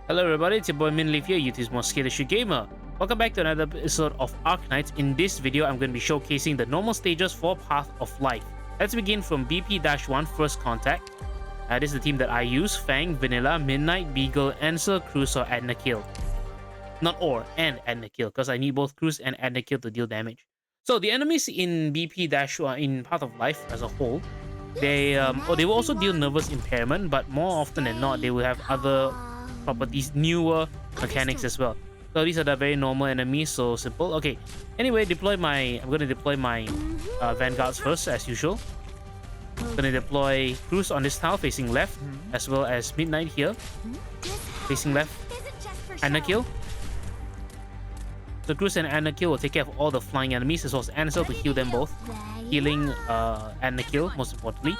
Hello everybody, it's your boy Minleaf here, YouTube's most skittish gamer. Welcome back to another episode of Arknights. In this video, I'm going to be showcasing the normal stages for Path of Life. Let's begin from BP-1 First Contact. This is the team that I use: Fang, Vanilla, Midnight, Beagle, Ansel, Cruz, or Adna Kill. Not or, and Adna Kill, because I need both Cruz and Adna Kill to deal damage. So the enemies in BP-1 in Path of Life as a whole, they will also deal nervous impairment, but more often than not, they will have other properties, newer mechanics as well. So these are the very normal enemies, so simple. Okay, anyway, I'm going to deploy my vanguards first as usual. I'm going to deploy Cruz on this tile facing left, as well as Midnight here facing left. Adna Kill. So Cruz and Adna Kill will take care of all the flying enemies, as well as Ansel to heal them both, healing Adna Kill most importantly.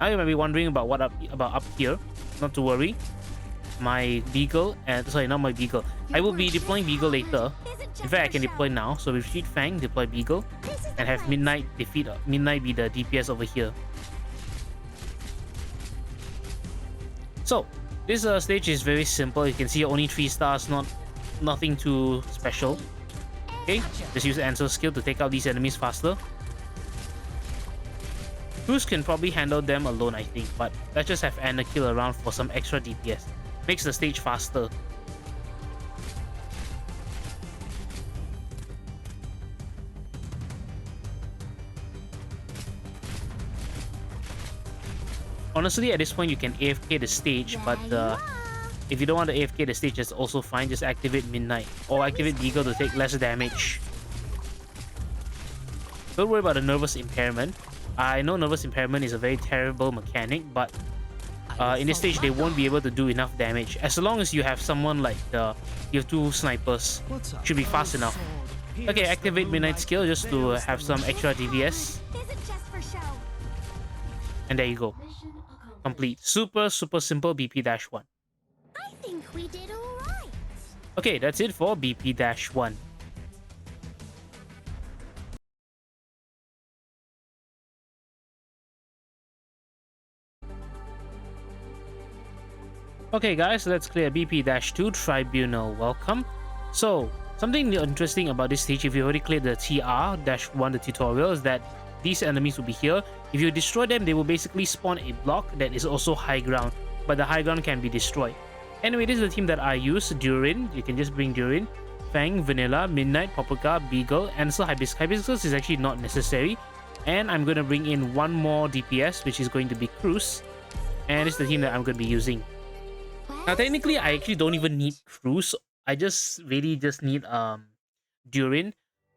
Now you might be wondering about what about up here. Not to worry. My Beagle, and sorry, not my Beagle. I will be deploying Beagle later. In fact, I can deploy now. So we retreat Fang, deploy Beagle, and have Midnight defeat Midnight be the DPS over here. So this stage is very simple. You can see only 3 stars, nothing too special. Okay, just use Ansel's skill to take out these enemies faster. Cruz can probably handle them alone, I think, but let's just have Adna Kill around for some extra DPS. Makes the stage faster. Honestly, at this point you can AFK the stage, but if you don't want to AFK the stage, that's also fine. Just activate Midnight or activate Beagle to take less damage. Don't worry about the nervous impairment. I know nervous impairment is a very terrible mechanic, but in this stage they won't be able to do enough damage. As long as you have someone like you have 2 snipers, should be fast enough. Okay, activate Midnight skill just to have some extra DPS. And there you go. Complete. Super simple BP-1. I think we did all right. Okay, that's it for BP-1. Okay guys, let's clear BP-2 Tribunal. Welcome. So, something interesting about this stage, if you already cleared the TR-1, the tutorial, is that these enemies will be here. If you destroy them, they will basically spawn a block that is also high ground, but the high ground can be destroyed. Anyway, this is the team that I use. Durin, you can just bring Durin. Fang, Vanilla, Midnight, Paprika, Beagle, Ansel, Hibiscus. Hibiscus is actually not necessary. And I'm going to bring in one more DPS, which is going to be Cruz. And this is the team that I'm going to be using. Now, technically, I actually don't even need Cruz. I really just need Durin.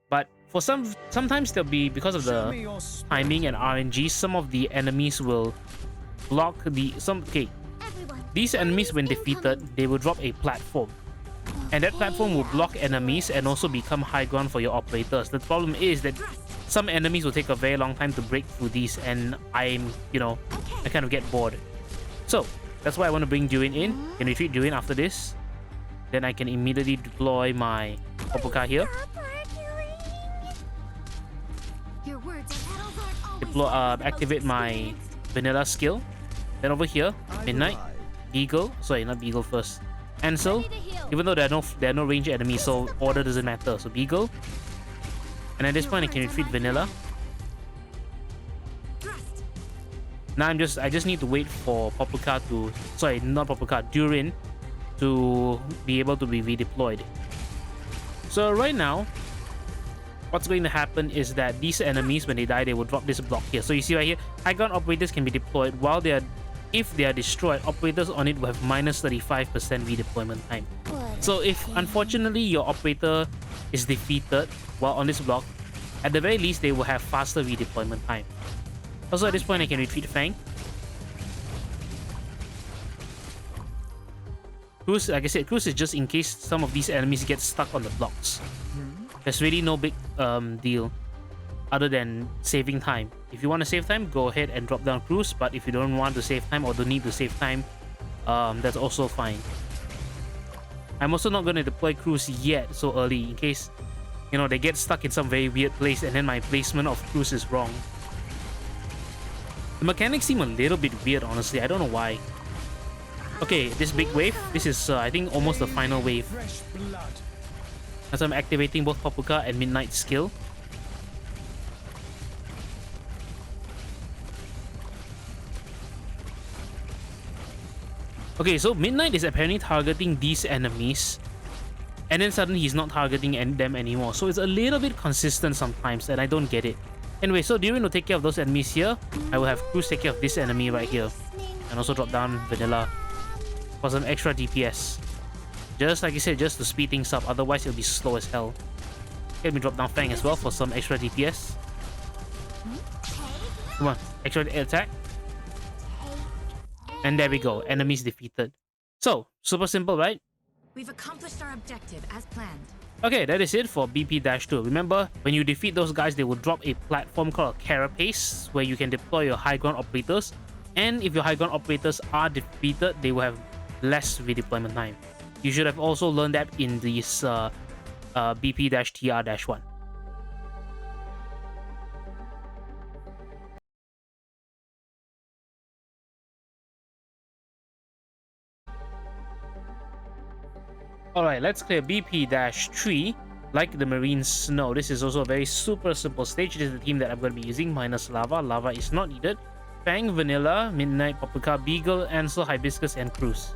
But for sometimes there'll be, because of the timing and RNG, some of the enemies will block these enemies, when defeated, they will drop a platform. And that platform will block enemies and also become high ground for your operators. The problem is that some enemies will take a very long time to break through these, and I kind of get bored. So that's why I want to bring Durin in. Can retreat Durin after this. Then I can immediately deploy my Paprika here. Activate my Vanilla skill. Then over here, Midnight, Beagle. Sorry, not Beagle first. Ansel. Even though there are no range enemies, so order doesn't matter. So Beagle. And at this point, I can retreat Vanilla. Now I just need to wait for Paprika to, sorry, not Paprika, Durin to be able to be redeployed. So right now, what's going to happen is that these enemies, when they die, they will drop this block here. So you see right here, high ground operators can be deployed while if they are destroyed, operators on it will have minus 35% redeployment time. So if unfortunately your operator is defeated while on this block, at the very least they will have faster redeployment time. Also at this point I can retreat Fang. Cruz, like I said, Cruz is just in case some of these enemies get stuck on the blocks. There's really no big deal other than saving time. If you want to save time, go ahead and drop down Cruz, but if you don't want to save time or don't need to save time, that's also fine. I'm also not going to deploy Cruz yet so early, in case they get stuck in some very weird place and then my placement of Cruz is wrong. The mechanics seem a little bit weird, honestly. I don't know why. Okay, this big wave. This is, I think, almost the final wave. As I'm activating both Papuka and Midnight skill. Okay, so Midnight is apparently targeting these enemies, and then suddenly he's not targeting them anymore. So it's a little bit consistent sometimes, and I don't get it. Anyway, so Durin will take care of those enemies here. I will have Cruz take care of this enemy right here, and also drop down Vanilla for some extra DPS. Just like I said, just to speed things up. Otherwise, it'll be slow as hell. Let me drop down Fang as well for some extra DPS. Come on, extra attack. And there we go. Enemies defeated. So, super simple, right? We've accomplished our objective as planned. Okay, that is it for BP-2. Remember, when you defeat those guys, they will drop a platform called a Carapace, where you can deploy your high ground operators. And if your high ground operators are defeated, they will have less redeployment time. You should have also learned that in this BP-TR-1. Alright, let's clear BP-3. Like the Marines know, this is also a very super simple stage. This is the team that I'm going to be using, minus Lava. Lava is not needed. Fang, Vanilla, Midnight, Paprika, Beagle, Ansel, Hibiscus, and Cruz.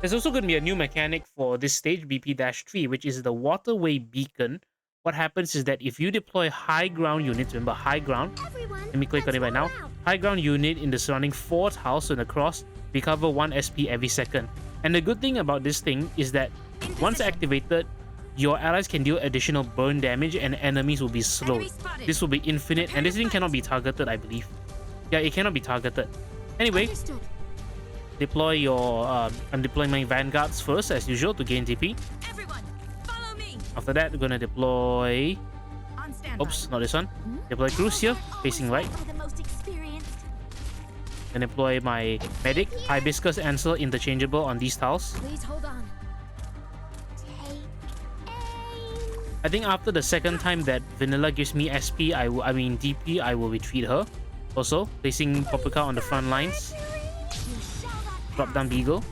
There's also going to be a new mechanic for this stage, BP-3, which is the Waterway Beacon. What happens is that if you deploy high ground units, remember high ground, let me click on it right now. High ground unit in the surrounding 4 tiles in the cross, recover 1 SP every second. And the good thing about this thing is that once activated, your allies can deal additional burn damage and enemies will be slowed. This will be infinite, and this thing cannot be targeted, I believe. Yeah, it cannot be targeted. Anyway, deploy your... I'm deploying my vanguards first, as usual, to gain DP. After that, we're gonna deploy... Oops, not this one. Deploy Cruz here, facing right. And deploy my medic, Hibiscus, Ansel, interchangeable on these tiles. Please hold on. I think after the second time that Vanilla gives me SP, I mean DP, I will retreat her. Also, placing Paprika on the front lines. Drop down Beagle.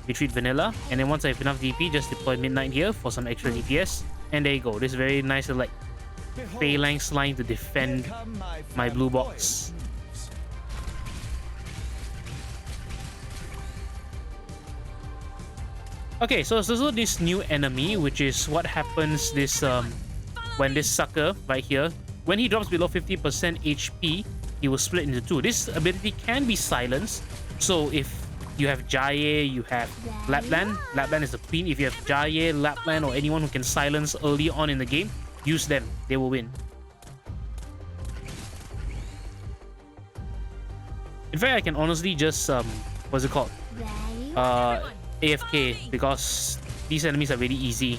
Retreat Vanilla. And then once I have enough DP, just deploy Midnight here for some extra DPS. And there you go. This is very nice, like, phalanx line to defend my blue box. Okay, so there's also this new enemy, which is what happens this when this sucker right here, when he drops below 50% HP, he will split into 2. This ability can be silenced. So if you have Jaye, you have Lapland. Lapland is the queen. If you have Jaye, Lapland, or anyone who can silence early on in the game, use them. They will win. In fact, I can honestly just what's it called? AFK, because these enemies are really easy.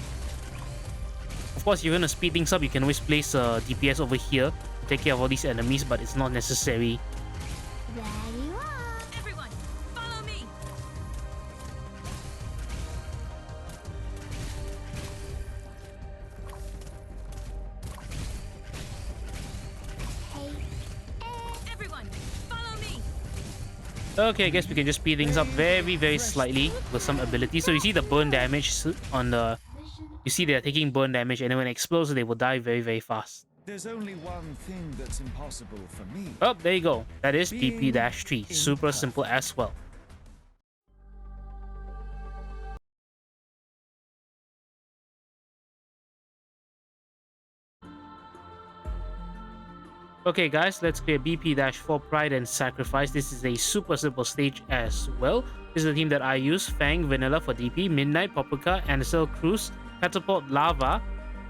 Of course, if you're gonna speed things up, you can always place DPS over here to take care of all these enemies, but it's not necessary. There you are. Everyone, follow me. Everyone, follow me. Okay, I guess we can just speed things up very, very slightly with some ability. So you see the burn damage on the... You see they're taking burn damage, and then when it explodes, they will die very, very fast. There's only one thing that's impossible for me. Oh, there you go. That is BP-3. Super simple as well. Okay guys, let's clear BP-4 Pride and Sacrifice. This is a super simple stage as well. This is the team that I use. Fang, Vanilla for DP, Midnight, Paprika, Ansel, Cruz, Catapult, Lava,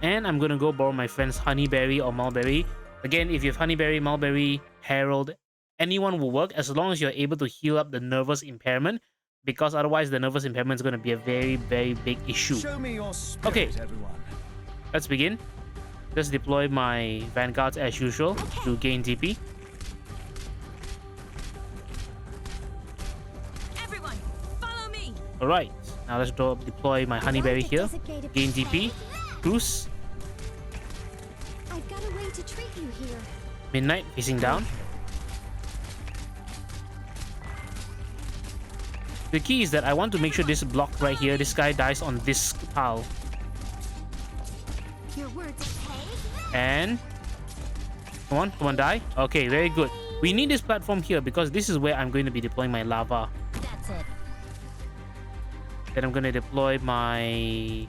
and I'm gonna go borrow my friend's Honeyberry or Mulberry. Again, if you have Honeyberry, Mulberry, Herald, anyone will work as long as you're able to heal up the nervous impairment, because otherwise the nervous impairment is going to be a very, very big issue. Show me your spirit, Okay, everyone. let's begin. Just deploy my vanguards as usual to gain DP. Everyone, follow me. Alright, now let's deploy my Honeyberry here. Gain DP. Cruz. I've got a way to treat you here. Midnight facing down. The key is that I want to make sure this block right here, this guy dies on this tile. Your words. And come on, die. Okay, very good. We need this platform here because this is where I'm going to be deploying my lava. That's it. Then I'm going to deploy my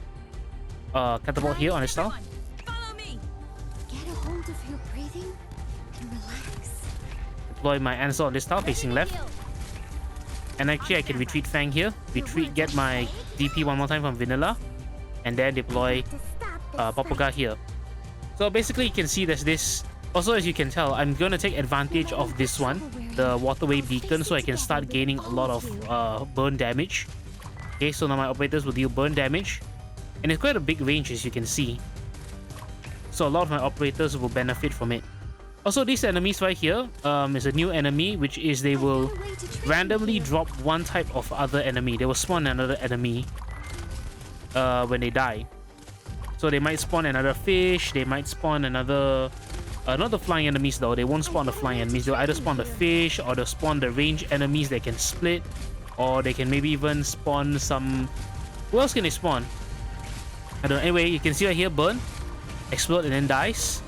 catapult here on this tile. Everyone, follow me. Get a hold of your breathing and relax. Deploy my answer on this tile facing left. And actually I can retreat Fang here. Retreat, get my DP one more time from Vanilla. And then deploy To stop this Paprika here. So basically you can see there's this. Also, as you can tell, I'm going to take advantage of this one, the waterway beacon, so I can start gaining a lot of burn damage. Okay, so now my operators will deal burn damage. And it's quite a big range, as you can see. So a lot of my operators will benefit from it. Also, these enemies right here is a new enemy, which is they will randomly drop one type of other enemy. They will spawn another enemy when they die. So they might spawn another fish, they might spawn another... not the flying enemies though, they won't spawn the flying enemies. They'll either spawn the fish or they'll spawn the range enemies that can split. Or they can maybe even spawn some... Who else can they spawn? I don't know. Anyway, you can see right here, burn, explode and then dies.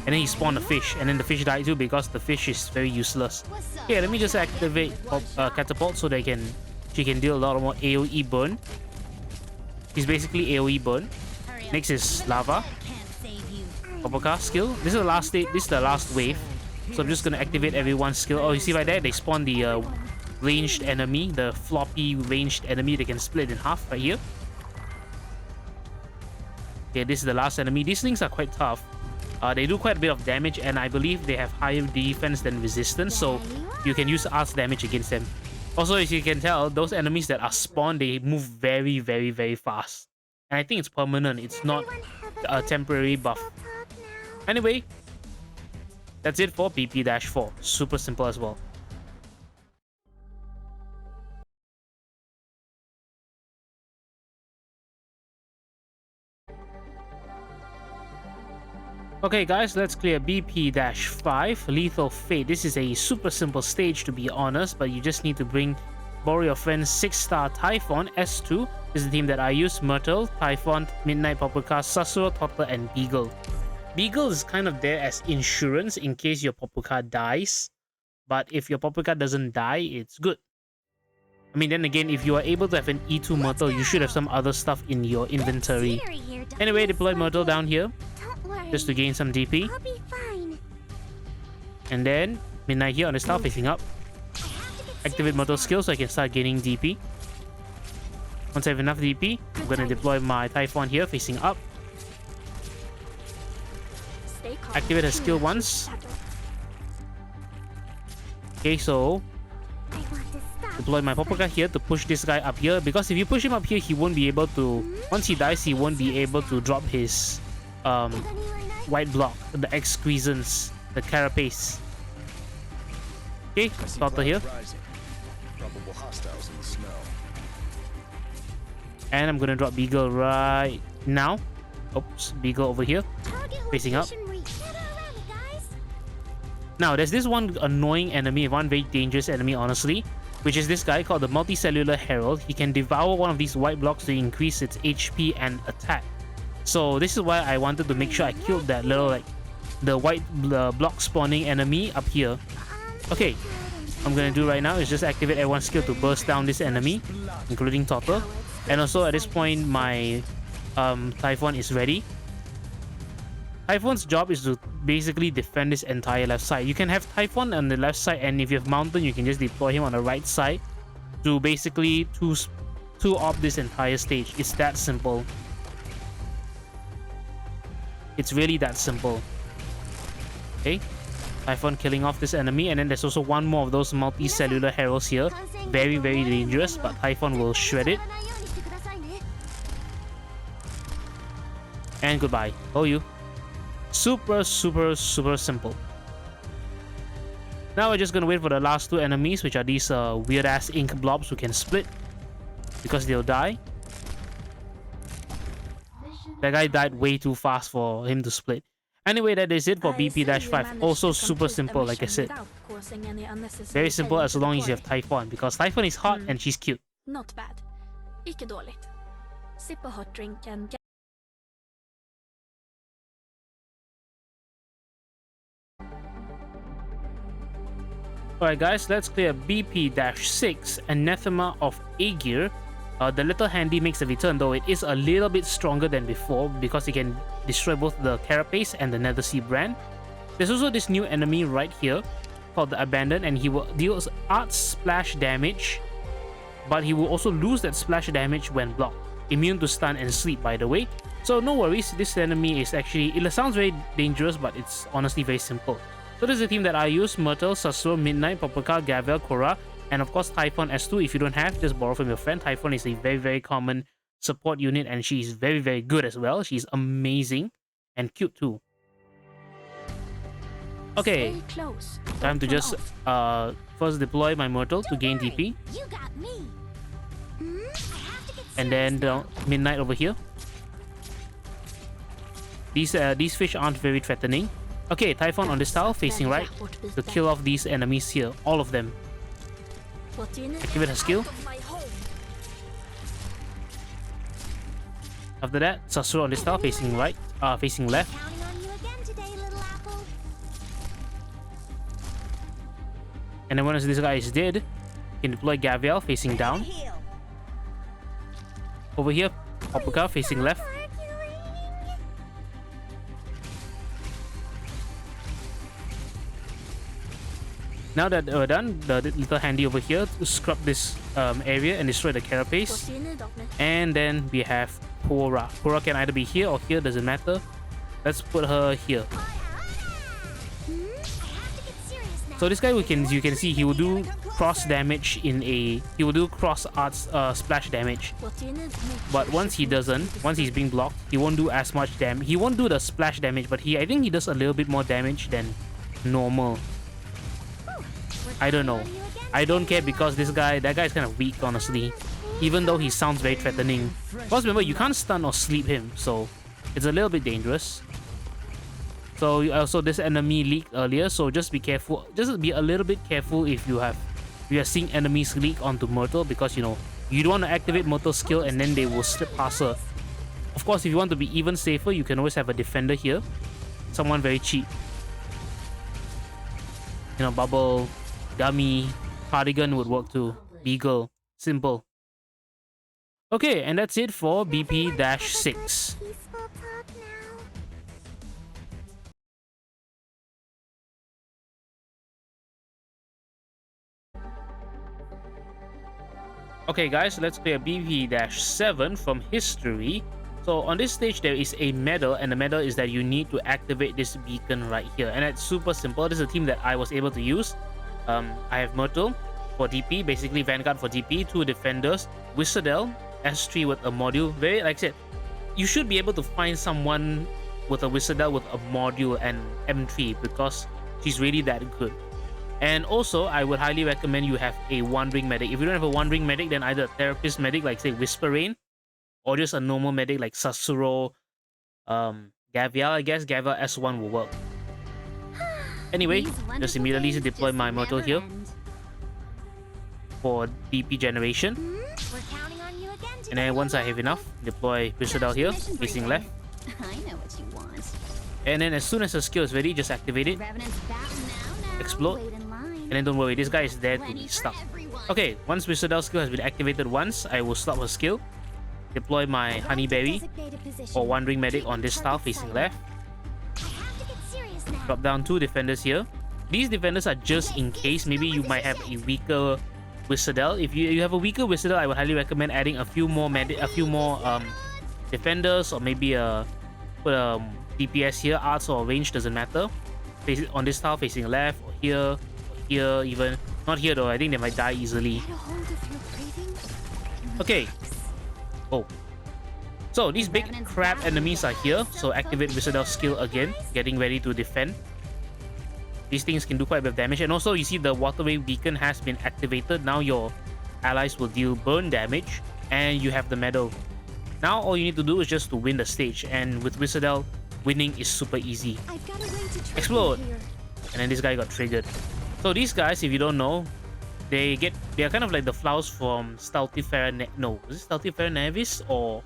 And then he spawned a fish, and then the fish died too because the fish is very useless. Okay, let me just activate catapult so she can deal a lot more AoE burn. He's basically AoE burn. Next is lava. Paprika skill. This is the last state. This is the last wave. So I'm just gonna activate everyone's skill. Oh, you see right there, they spawn the ranged enemy, the floppy ranged enemy. They can split in half right here. Okay, this is the last enemy. These things are quite tough. They do quite a bit of damage, and I believe they have higher defense than resistance, so you can use earth damage against them. Also, as you can tell, those enemies that are spawned, they move very, very, very fast. And I think it's permanent. It's not a temporary buff. Anyway, that's it for BP-4. Super simple as well. Okay guys, let's clear BP-5, Lethal Fate. This is a super simple stage to be honest, but you just need to borrow your friend's 6-star Typhon, S2. This is the team that I use, Myrtle, Typhon, Midnight Paprika, Sasura, Toddler, and Beagle. Beagle is kind of there as insurance in case your Paprika dies, but if your Paprika doesn't die, it's good. I mean, then again, if you are able to have an E2 Myrtle, you should have some other stuff in your inventory. Anyway, deploy Myrtle down here just to gain some DP. I'll be fine. And then Midnight here on the star facing up. Activate Myrtle skill so I can start gaining DP. Once I have enough DP, I'm gonna deploy my Typhon here facing up. Activate her skill once. Okay, so deploy my Paprika here to push this guy up here, because if you push him up here, he won't be able to, once he dies, he won't be able to drop his white block, the excrescence, the carapace. Okay, Toddler here. And I'm gonna drop Beagle right now. Oops, Beagle over here, facing up. Now, there's this one annoying enemy, one very dangerous enemy, honestly, which is this guy called the Multicellular Herald. He can devour one of these white blocks to increase its HP and attack. So this is why I wanted to make sure I killed that little, like, the white block spawning enemy up here. Okay, what I'm gonna do right now is just activate everyone's skill to burst down this enemy, including Toddler. And also at this point, my Typhon is ready. Typhon's job is to basically defend this entire left side. You can have Typhon on the left side, and if you have Mountain, you can just deploy him on the right side to basically two-op this entire stage. It's that simple. It's really that simple. Okay, Typhon killing off this enemy, and then there's also one more of those multicellular heralds here. Very, very dangerous, but Typhon will shred it. And goodbye. Oh, you. Super, super, super simple. Now we're just gonna wait for the last two enemies, which are these weird-ass ink blobs who can split because they'll die. That guy died way too fast for him to split. Anyway, that is it for BP-5. Also super simple, like I said. Very simple as long as you have Typhon, because Typhon is hot and she's cute. Not bad. Ikke dårligt. Sip a hot drink and get... Alright guys, let's clear BP-6, Anathema of Aegir. The little handy makes a return, though it is a little bit stronger than before because it can destroy both the Carapace and the Nethersea brand. There's also this new enemy right here called the Abandoned, and he will deal art splash damage, but he will also lose that splash damage when blocked. Immune to stun and sleep, by the way. So no worries, this enemy is actually, it sounds very dangerous, but it's honestly very simple. So this is the team that I use: Myrtle, Sasur, Midnight, Paprika, Gavel, Korra, and of course Typhon S2. If you don't have, just borrow from your friend. Typhon is a very common support unit, and she's very good as well. She's amazing and cute too. Okay, Stay close. time to Don't just run off. first deploy my Myrtle to gain DP, You got me. I have to get and then the Midnight over here. These fish aren't very threatening. Okay, Typhon on this tile facing right to kill off these enemies here, all of them. What do you need? Activate her skill. Out of my home. After that, Sasur on this tile facing right, facing left. counting on you again today, little apple. And then once this guy is dead, you can deploy Gavial facing down. Heal. Over here, Paprika facing left. Now that we're done, the little handy over here to scrub this area and destroy the What Carapace. do you need of me? And then we have Korra. Korra can either be here or here, doesn't matter. Let's put her here. I have to get serious now. So this guy, you can see he will do cross damage he will do cross arts splash damage. What do you need? But once he's being blocked, he won't do as much damage. He won't do the splash damage, but I think he does a little bit more damage than normal. I don't know. I don't care because that guy is kind of weak, honestly. Even though he sounds very threatening. Because remember, you can't stun or sleep him, so it's a little bit dangerous. So also this enemy leaked earlier, so just be careful. Just be a little bit careful if you are seeing enemies leak onto Myrtle, because you know you don't want to activate Myrtle's skill and then they will slip past her. Of course, if you want to be even safer, you can always have a defender here, someone very cheap. You know, Bubble, Dummy, Cardigan would work too. Beagle, simple. Okay, and that's it for BP-6. Peaceful talk now. Okay guys, let's play a BP-7 from history. So on this stage there is a medal, and the medal is that you need to activate this beacon right here, and it's super simple. This is a team that I was able to use. I have Myrtle for DP, basically Vanguard for DP, 2 defenders, Wizardel, S3 with a module. Very, like I said, you should be able to find someone with a Wizardel with a module and M3 because she's really that good. And also, I would highly recommend you have a Wandering Medic. If you don't have a Wandering Medic, then either a Therapist Medic like say Whisper Rain, or just a normal medic like Sasuro, Gavial. I guess Gavial S1 will work. Anyway, just immediately deploy my Myrtle here for DP generation. We're counting on you again today. And then once I have enough, deploy Wizardel here, facing left. I know what you want. And then as soon as the skill is ready, just activate it. Revenant's back now. Explode. Wait in line. And then don't worry, this guy is there to be Plenty for stuck. everyone. Okay, once Wizardel's skill has been activated once, I will stop her skill. Deploy my Honeyberry or Wandering Medic on this tile facing left. I have to get serious now. Drop down 2 defenders here. These defenders are just in case. Maybe you might have a weaker Wizardel. If you have a weaker Wizardel, I would highly recommend adding a few more defenders, or maybe put a DPS here. Arts or range doesn't matter. Face it on this tile facing left, or here even. Not here though. I think they might die easily. Get a hold of your breathing. Okay. Oh. So these big crab enemies are here. So activate Wizardel's skill again, getting ready to defend. These things can do quite a bit of damage. And also you see the waterway beacon has been activated. Now your allies will deal burn damage, and you have the medal. Now all you need to do is just to win the stage, and with Wizardel, winning is super easy. I've got a way to trick Explode. you here. And then this guy got triggered. So these guys, if you don't know, They are kind of like the flowers from no, is it Stultifera Navis or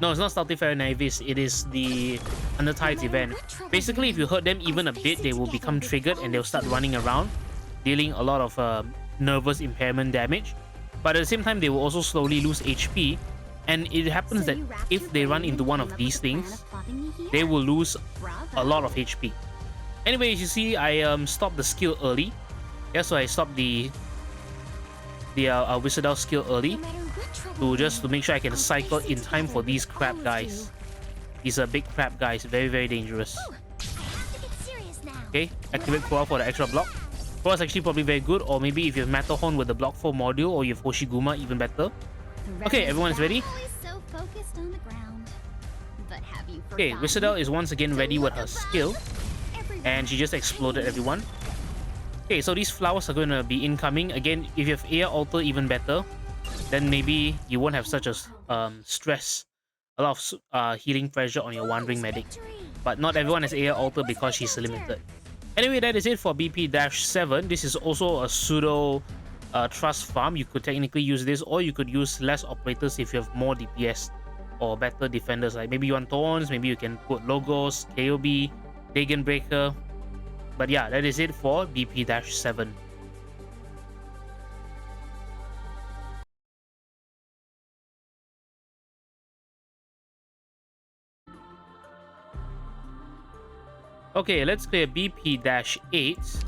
no, it's not Stultifera Navis, it is the Undertides event. Basically, if you hurt them even a bit, they will become triggered and they'll start running around, dealing a lot of nervous impairment damage. But at the same time, they will also slowly lose HP, and it happens that if they run into one of these things, they will lose a lot of HP. Anyway, as you see, I stopped the skill early. Yeah, so I stopped the Wizardal skill early to make sure I can cycle in time for these crab guys. These are big crab guys, very, very dangerous. Okay, activate Koa for the extra block. Koa is actually probably very good, or maybe if you have Matterhorn with the block 4 module, or you have Hoshiguma, even better. Okay, everyone is ready? Okay, Wizardal is once again ready with her skill, and she just exploded everyone. Okay, so these flowers are going to be incoming. Again, if you have Air Alter, even better. Then maybe you won't have such a stress, a lot of healing pressure on your Wandering Medic. But not everyone has Air Alter because she's limited. Anyway, that is it for BP-7. This is also a pseudo trust farm. You could technically use this, or you could use less operators if you have more DPS or better defenders. Like maybe you want Thorns, maybe you can put Logos, KOB, Dagon Breaker. But yeah, that is it for BP-7. Okay, let's clear BP-8.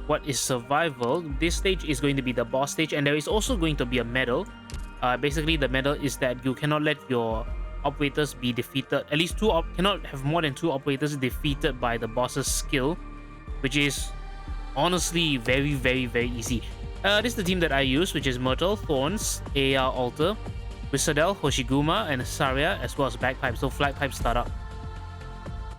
What is survival? This stage is going to be the boss stage, and there is also going to be a medal. Basically, the medal is that you cannot let your operators be defeated. At least cannot have more than 2 operators defeated by the boss's skill, which is honestly very, very, very easy. This is the team that I use, which is Myrtle, Thorns, AR Alter, Wizardel, Hoshiguma, and Saria, as well as Bagpipe. So Flagpipe startup.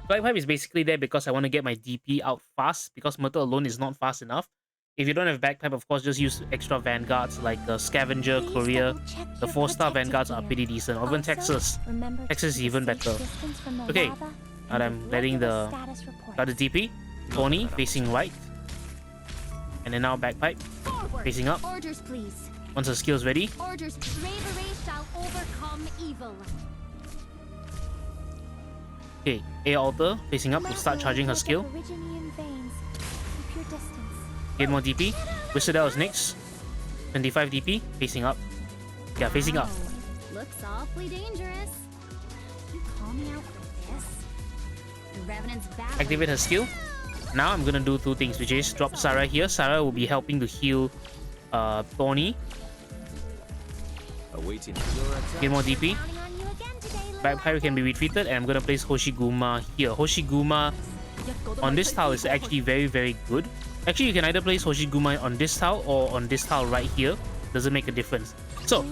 Flagpipe is basically there because I want to get my DP out fast, because Myrtle alone is not fast enough. If you don't have Bagpipe, of course, just use extra Vanguards like Scavenger, Courier. The 4-star Vanguards are pretty decent. Or even Texas. Texas is even better. Okay, and I'm letting the DP. Tony facing right. And then now Bagpipe facing up. Orders, please. Once her skill's ready. Orders. Bravery shall overcome evil. Okay, A Alter facing up to start charging her skill. Get more DP. Wizardel is next. 25 DP, facing up. Yeah, facing up. Looks awfully dangerous. You call me out with this? The Revenant's back. Activate her skill. Now I'm gonna do 2 things, which is drop Sarah here. Sarah will be helping to heal Tony. Get more DP. Bagpipe can be retreated, and I'm gonna place Hoshiguma here. Hoshiguma on this tile is actually very, very good. Actually, you can either place Hoshiguma on this tile or on this tile right here. Doesn't make a difference. So,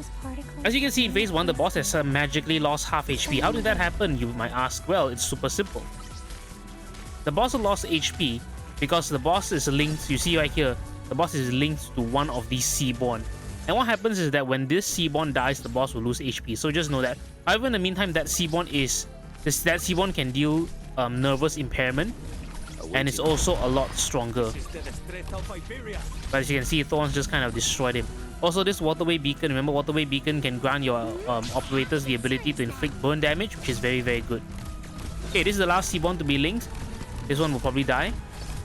as you can see in phase 1, the boss has magically lost half HP. How did that happen, you might ask? Well, it's super simple. The boss lost HP because the boss is linked, you see right here, the boss is linked to one of these Seaborn. And what happens is that when this Seaborn dies, the boss will lose HP. So just know that. However, in the meantime, that Seaborn can deal nervous impairment, and it's also a lot stronger. But as you can see, Thorns just kind of destroyed him. Also, this Waterway Beacon, remember, Waterway Beacon can grant your operators the ability to inflict burn damage, which is very, very good. Okay, this is the last Seaborn to be linked. This one will probably die.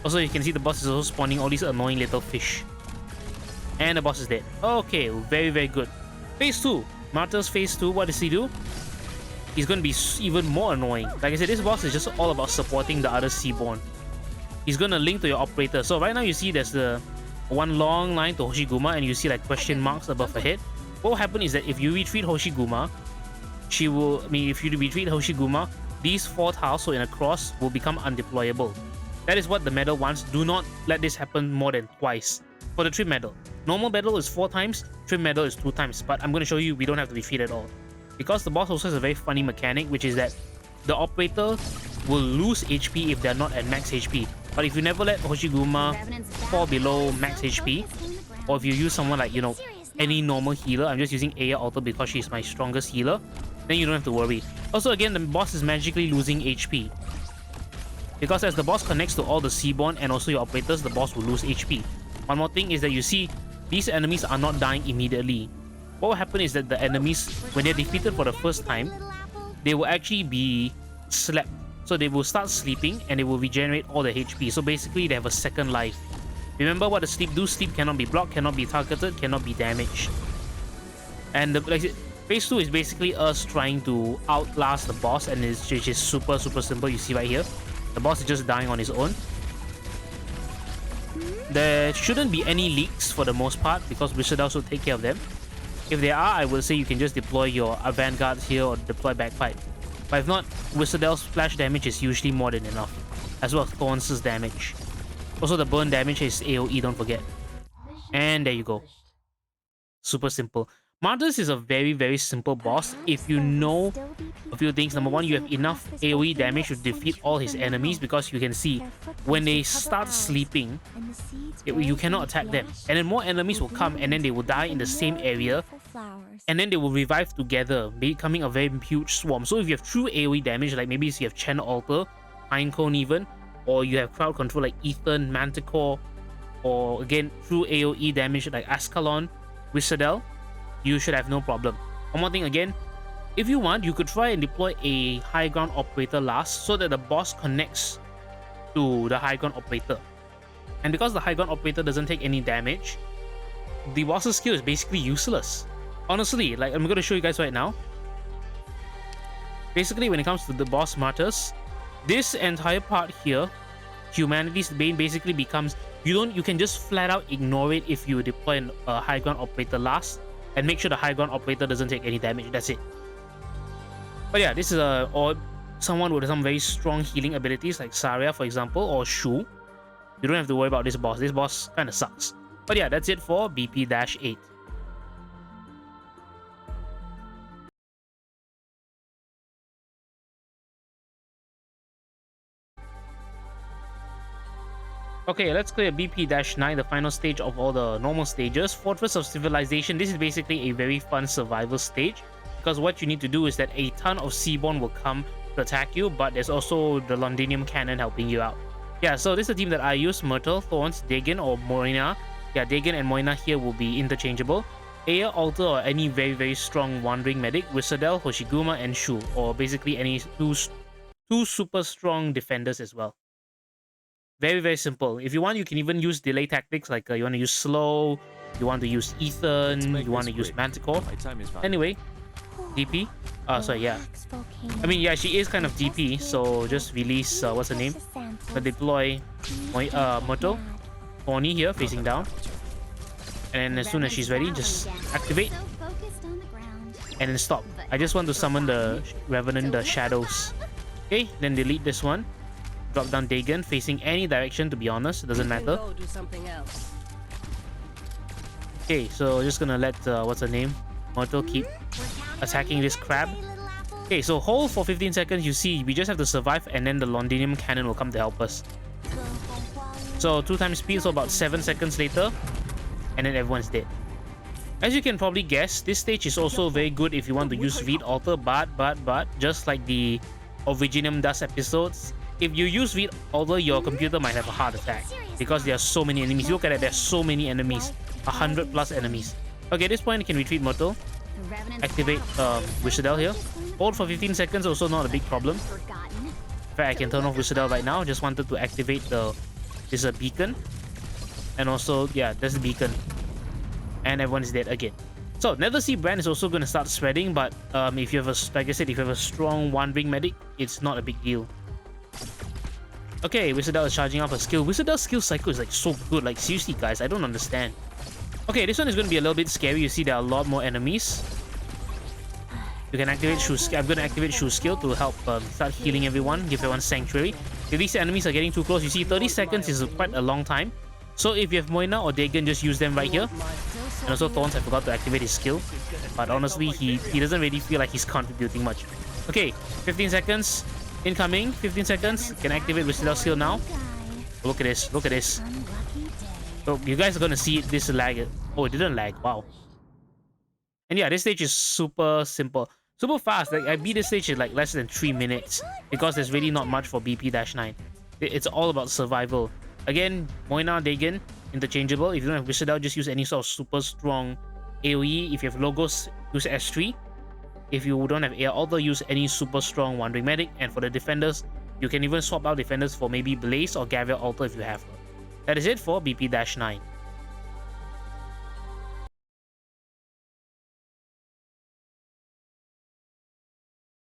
Also, you can see the boss is also spawning all these annoying little fish. And the boss is dead. Okay, very, very good. Phase 2. Martyr's Phase 2, what does he do? He's going to be even more annoying. Like I said, this boss is just all about supporting the other Seaborn. He's going to link to your operator. So right now you see there's the one long line to Hoshiguma, and you see like question marks above her head. What will happen is that if you retreat Hoshiguma, if you retreat Hoshiguma, these 4 tiles, so in a cross, will become undeployable. That is what the medal wants. Do not let this happen more than twice. For the trim medal, normal medal is 4 times, trim medal is 2 times, but I'm going to show you we don't have to retreat at all. Because the boss also has a very funny mechanic, which is that the operator will lose HP if they're not at max HP. But if you never let Hoshiguma fall below max HP, or if you use someone like, any normal healer, I'm just using Aya Alter because she's my strongest healer, then you don't have to worry. Also, again, the boss is magically losing HP. Because as the boss connects to all the Seaborn and also your operators, the boss will lose HP. One more thing is that you see these enemies are not dying immediately. What will happen is that the enemies, when they're defeated for the first time, they will actually be slept. So they will start sleeping and they will regenerate all the HP. So basically they have a second life. Remember what the sleep do? Sleep cannot be blocked, cannot be targeted, cannot be damaged. And phase 2 is basically us trying to outlast the boss, and it's just super simple. You see right here, the boss is just dying on his own. There shouldn't be any leaks for the most part because Wizards will take care of them. If there are, I would say you can just deploy your vanguards here or deploy bagpipe. But if not, Wizard's splash damage is usually more than enough, as well as Thorns' damage. Also, the burn damage is AoE, don't forget. And there you go. Super simple. Martyrs is a very simple boss if you know a few things. Number one, you have enough AoE damage to defeat all his enemies, because you can see when they start sleeping, you cannot attack them. And then more enemies will come and then they will die in the same area. And then they will revive together, becoming a very huge swarm. So if you have true AoE damage, like maybe you have Chen Alter, Pinecone even, or you have crowd control like Ethan, Manticore, or again, true AoE damage like Ascalon, Wizardel, you should have no problem. One more thing again, if you want, you could try and deploy a high ground operator last so that the boss connects to the high ground operator. And because the high ground operator doesn't take any damage, the boss's skill is basically useless. Honestly, like I'm going to show you guys right now. Basically, when it comes to the boss Martyrs, this entire part here, Humanity's Bane, basically becomes, you can just flat out ignore it if you deploy a high ground operator last, and make sure the high ground operator doesn't take any damage. That's it. But yeah, this is or someone with some very strong healing abilities like Saria, for example, or Shu. You don't have to worry about this boss. This boss kind of sucks. But yeah, that's it for BP-8. Okay, let's clear BP-9, the final stage of all the normal stages. Fortress of Civilization. This is basically a very fun survival stage, because what you need to do is that a ton of Seaborn will come to attack you, but there's also the Londinium Cannon helping you out. Yeah, so this is the team that I use: Myrtle, Thorns, Dagon, or Moina. Yeah, Dagon and Moina here will be interchangeable. Aya, Alter, or any very strong Wandering Medic, Wizardel, Hoshiguma, and Shu, or basically any two super strong defenders as well. Very simple. If you want, you can even use delay tactics, like you want to use Slow, you want to use Ethan, you want to use Manticore. Anyway, DP. Sorry, yeah. I mean, yeah, she is kind of DP, so just release, what's her name? Deploy Myrtle, Thorny here, facing down. And then as soon as she's ready, just activate. And then stop. I just want to summon the Revenant, the Shadows. Okay, then delete this one. Drop down Dagon, facing any direction, to be honest. It doesn't matter. Okay, so just gonna let, what's her name? Myrtle keep attacking this crab. Okay, so hold for 15 seconds. You see, we just have to survive, and then the Londinium Cannon will come to help us. So 2 times speed, so about 7 seconds later, and then everyone's dead. As you can probably guess, this stage is also very good if you want to use Read Alter, but just like the Originium Dust episodes, if you use Read Alter, your computer might have a heart attack because there are so many enemies. Look at it, there's so many enemies, 100+ enemies. Okay, at this point you can retreat Myrtle, activate Wizardel here, hold for 15 seconds, also not a big problem. In fact, I can turn off Wizardel right now. Just wanted to activate this beacon, and also yeah, there's the beacon, and everyone is dead again. So Nethersea brand is also going to start spreading, but if you have like I said, if you have a strong Wandering Medic, it's not a big deal. Okay, Wizardel is charging up her skill. Wizardel's skill cycle is like so good. Like seriously, guys, I don't understand. Okay, this one is going to be a little bit scary. You see, there are a lot more enemies. You can activate Shu skill. I'm going to activate Shu skill to help start healing everyone, give everyone sanctuary. If these enemies are getting too close, you see 30 seconds is quite a long time. So if you have Moina or Dagon, just use them right here. And also Thorns, I forgot to activate his skill. But honestly, he doesn't really feel like he's contributing much. Okay, 15 seconds. Incoming, 15 seconds. Can activate Wizard's skill now. Look at this, look at this. So you guys are gonna see this lag. Oh, it didn't lag, wow. And yeah, this stage is super simple. Super fast. Like I beat this stage in like less than 3 minutes. Because there's really not much for BP-9. It's all about survival. Again, Moina, Dagon, interchangeable. If you don't have Wizard Out, just use any sort of super strong AoE. If you have Logos, use S3. If you don't have Air Alter, use any super strong Wandering Medic. And for the defenders, you can even swap out defenders for maybe Blaze or Gavial Alter if you have her. That is it for BP-9.